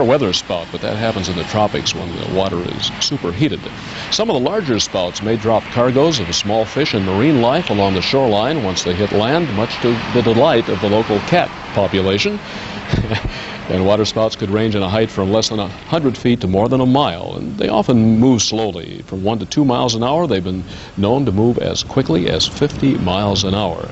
weather spout, but that happens in the tropics when the water is superheated. Some of the larger spouts may drop cargoes of small fish and marine life along the shoreline once they hit land, much to the delight of the local cat population. And water spouts could range in a height from less than 100 feet to more than a mile, and they often move slowly. From 1 to 2 miles an hour, they've been known to move as quickly as 50 miles an hour.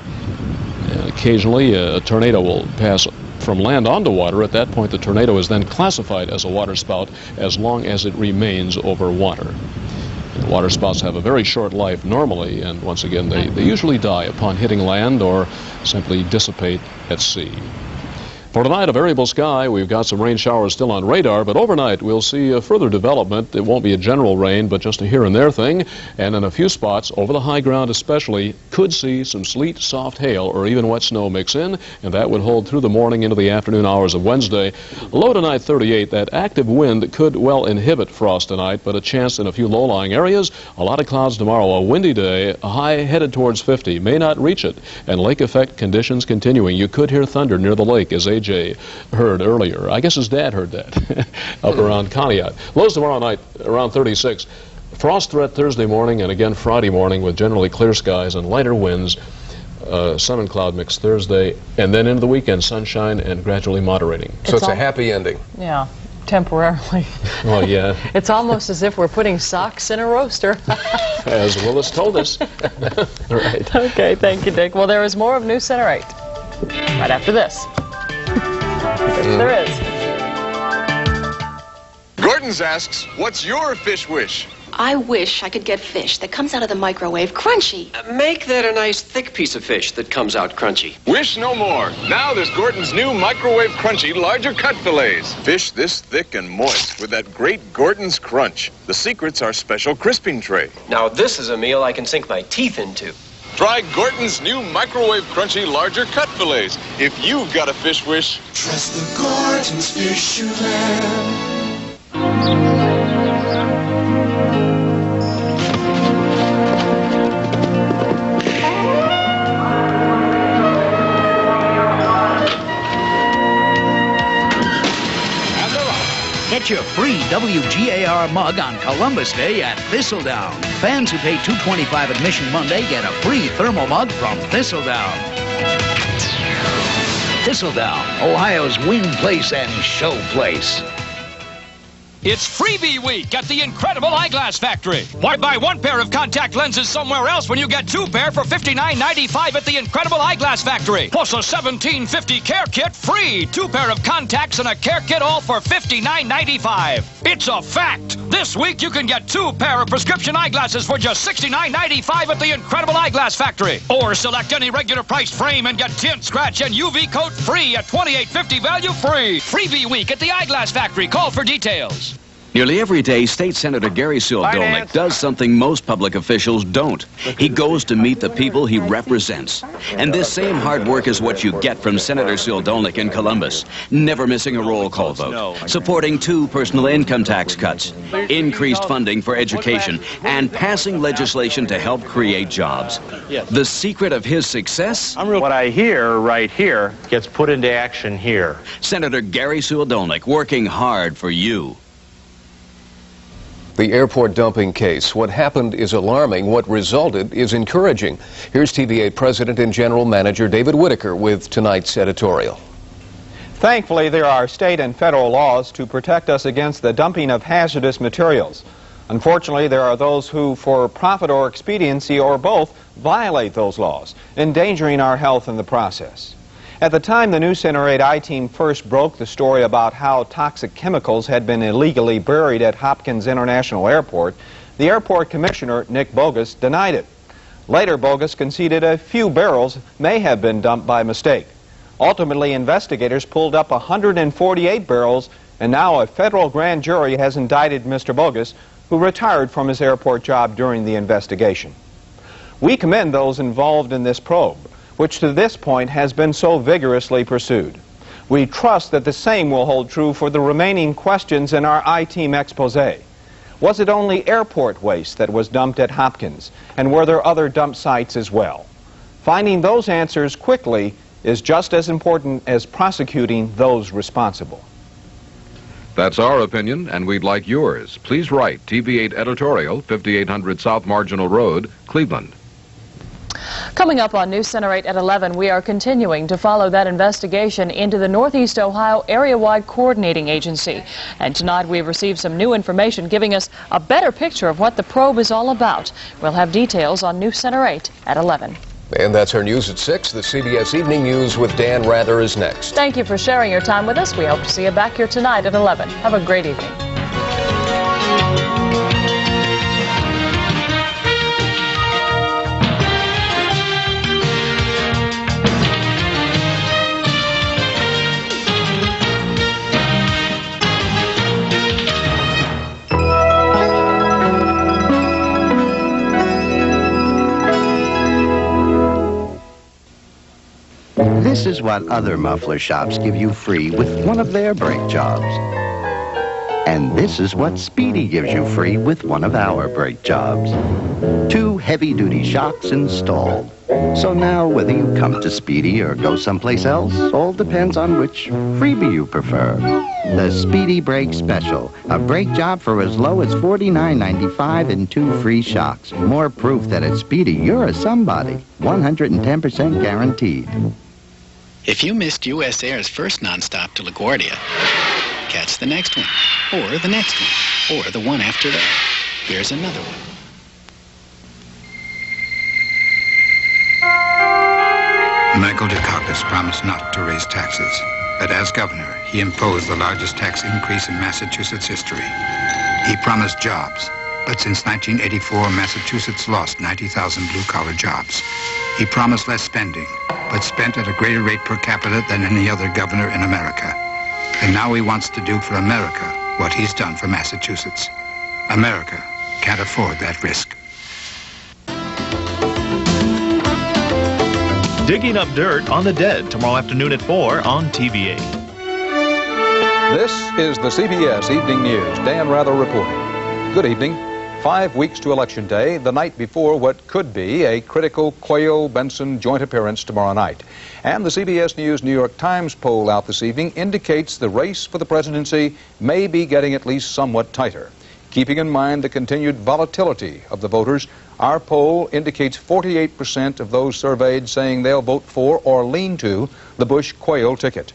And occasionally, a tornado will pass from land onto water. At that point, the tornado is then classified as a water spout as long as it remains over water. And water spouts have a very short life normally, and once again, they usually die upon hitting land or simply dissipate at sea. For tonight, a variable sky. We've got some rain showers still on radar, but overnight we'll see a further development. It won't be a general rain, but just a here and there thing. And in a few spots, over the high ground especially, could see some sleet, soft hail, or even wet snow mix in, and that would hold through the morning into the afternoon hours of Wednesday. Low tonight, 38. That active wind could well inhibit frost tonight, but a chance in a few low-lying areas. A lot of clouds tomorrow. A windy day, a high headed towards 50. May not reach it. And lake effect conditions continuing. You could hear thunder near the lake, as AJ heard earlier. I guess his dad heard that up around Conneaut. Lows tomorrow night around 36. Frost threat Thursday morning and again Friday morning with generally clear skies and lighter winds. Sun and cloud mix Thursday, and then into the weekend, sunshine and gradually moderating. So it's a happy ending. Yeah, temporarily. Oh, yeah. It's almost as if we're putting socks in a roaster. As Willis told us. Right. Okay, thank you, Dick. Well, there is more of News Center 8 right after this. There is. Gordon's asks, what's your fish wish? I wish I could get fish that comes out of the microwave crunchy. Make that a nice thick piece of fish that comes out crunchy. Wish no more. Now there's Gordon's new microwave crunchy larger cut fillets. Fish this thick and moist with that great Gordon's crunch. The secret's our special crisping tray. Now this is a meal I can sink my teeth into. Try Gordon's new microwave crunchy larger cut fillets. If you've got a fish wish, trust the Gordon's fisherman. Get your free WGAR mug on Columbus Day at Thistledown. Fans who pay $2.25 admission Monday get a free thermal mug from Thistledown. Thistledown, Ohio's win place and show place. It's freebie week at the incredible eyeglass factory. Why buy one pair of contact lenses somewhere else when you get two pair for $59.95 at the incredible eyeglass factory? Plus a $17.50 care kit free. Two pair of contacts and a care kit all for $59.95. It's a fact. This week you can get two pair of prescription eyeglasses for just $69.95 at the incredible eyeglass factory. Or select any regular priced frame and get tint, scratch, and UV coat free at $28.50 value free. Freebie week at the eyeglass factory. Call for details. Nearly every day, State Senator Gary Dolnick does something most public officials don't. He goes to meet the people he represents. And this same hard work is what you get from Senator Dolnick in Columbus. Never missing a roll call vote, supporting 2 personal income tax cuts, increased funding for education, and passing legislation to help create jobs. The secret of his success? What I hear right here gets put into action here. Senator Gary Dolnick working hard for you. The airport dumping case. What happened is alarming. What resulted is encouraging. Here's TVA President and General Manager David Whitaker with tonight's editorial. Thankfully, there are state and federal laws to protect us against the dumping of hazardous materials. Unfortunately, there are those who, for profit or expediency or both, violate those laws, endangering our health in the process. At the time the News Center 8 I-Team first broke the story about how toxic chemicals had been illegally buried at Hopkins International Airport, the airport commissioner, Nick Bogus, denied it. Later, Bogus conceded a few barrels may have been dumped by mistake. Ultimately, investigators pulled up 148 barrels, and now a federal grand jury has indicted Mr. Bogus, who retired from his airport job during the investigation. We commend those involved in this probe, which to this point has been so vigorously pursued. We trust that the same will hold true for the remaining questions in our I-Team expose. Was it only airport waste that was dumped at Hopkins, and were there other dump sites as well? Finding those answers quickly is just as important as prosecuting those responsible. That's our opinion, and we'd like yours. Please write TV8 Editorial, 5800 South Marginal Road, Cleveland. Coming up on News Center 8 at 11, we are continuing to follow that investigation into the Northeast Ohio Area-Wide Coordinating Agency. And tonight we've received some new information giving us a better picture of what the probe is all about. We'll have details on News Center 8 at 11. And that's our news at 6. The CBS Evening News with Dan Rather is next. Thank you for sharing your time with us. We hope to see you back here tonight at 11. Have a great evening. This is what other muffler shops give you free with one of their brake jobs. And this is what Speedy gives you free with one of our brake jobs. 2 heavy-duty shocks installed. So now, whether you come to Speedy or go someplace else, all depends on which freebie you prefer. The Speedy Brake Special, a brake job for as low as $49.95 and 2 free shocks. More proof that at Speedy you're a somebody. 110% guaranteed. If you missed U.S. Air's first nonstop to LaGuardia, catch the next one, or the next one, or the one after that. Here's another one. Michael Dukakis promised not to raise taxes, but as governor, he imposed the largest tax increase in Massachusetts history. He promised jobs, but since 1984, Massachusetts lost 90,000 blue-collar jobs. He promised less spending, but spent at a greater rate per capita than any other governor in America. And now he wants to do for America what he's done for Massachusetts. America can't afford that risk. Digging up dirt on the dead tomorrow afternoon at 4 on TVA. This is the CBS Evening News. Dan Rather reporting. Good evening. 5 weeks to Election Day, the night before what could be a critical Quayle-Benson joint appearance tomorrow night. And the CBS News New York Times poll out this evening indicates the race for the presidency may be getting at least somewhat tighter. Keeping in mind the continued volatility of the voters, our poll indicates 48% of those surveyed saying they'll vote for or lean to the Bush-Quayle ticket.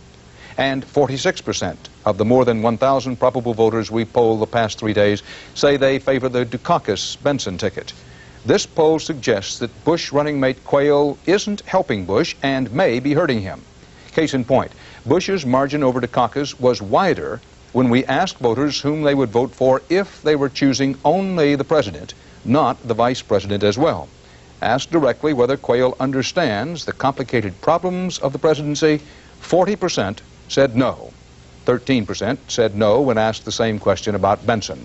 And 46% of the more than 1,000 probable voters we polled the past 3 days say they favor the Dukakis-Benson ticket. This poll suggests that Bush running mate Quayle isn't helping Bush and may be hurting him. Case in point, Bush's margin over Dukakis was wider when we asked voters whom they would vote for if they were choosing only the president, not the vice president as well. Asked directly whether Quayle understands the complicated problems of the presidency, 40% said no. 13% said no when asked the same question about Benson.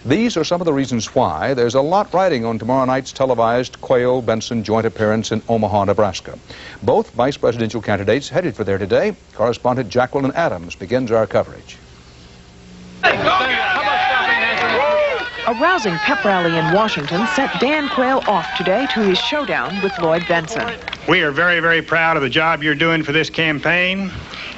These are some of the reasons why there's a lot riding on tomorrow night's televised Quayle-Benson joint appearance in Omaha, Nebraska. Both vice presidential candidates headed for there today. Correspondent Jacqueline Adams begins our coverage. A rousing pep rally in Washington sent Dan Quayle off today to his showdown with Lloyd Benson. We are very, very proud of the job you're doing for this campaign.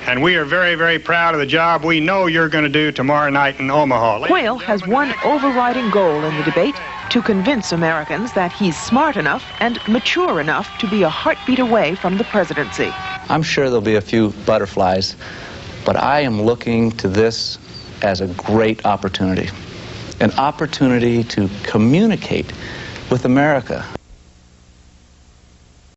And we are very, very proud of the job we know you're going to do tomorrow night in Omaha. Quayle has one overriding goal in the debate: to convince Americans that he's smart enough and mature enough to be a heartbeat away from the presidency. I'm sure there'll be a few butterflies, but I am looking to this as a great opportunity. An opportunity to communicate with America.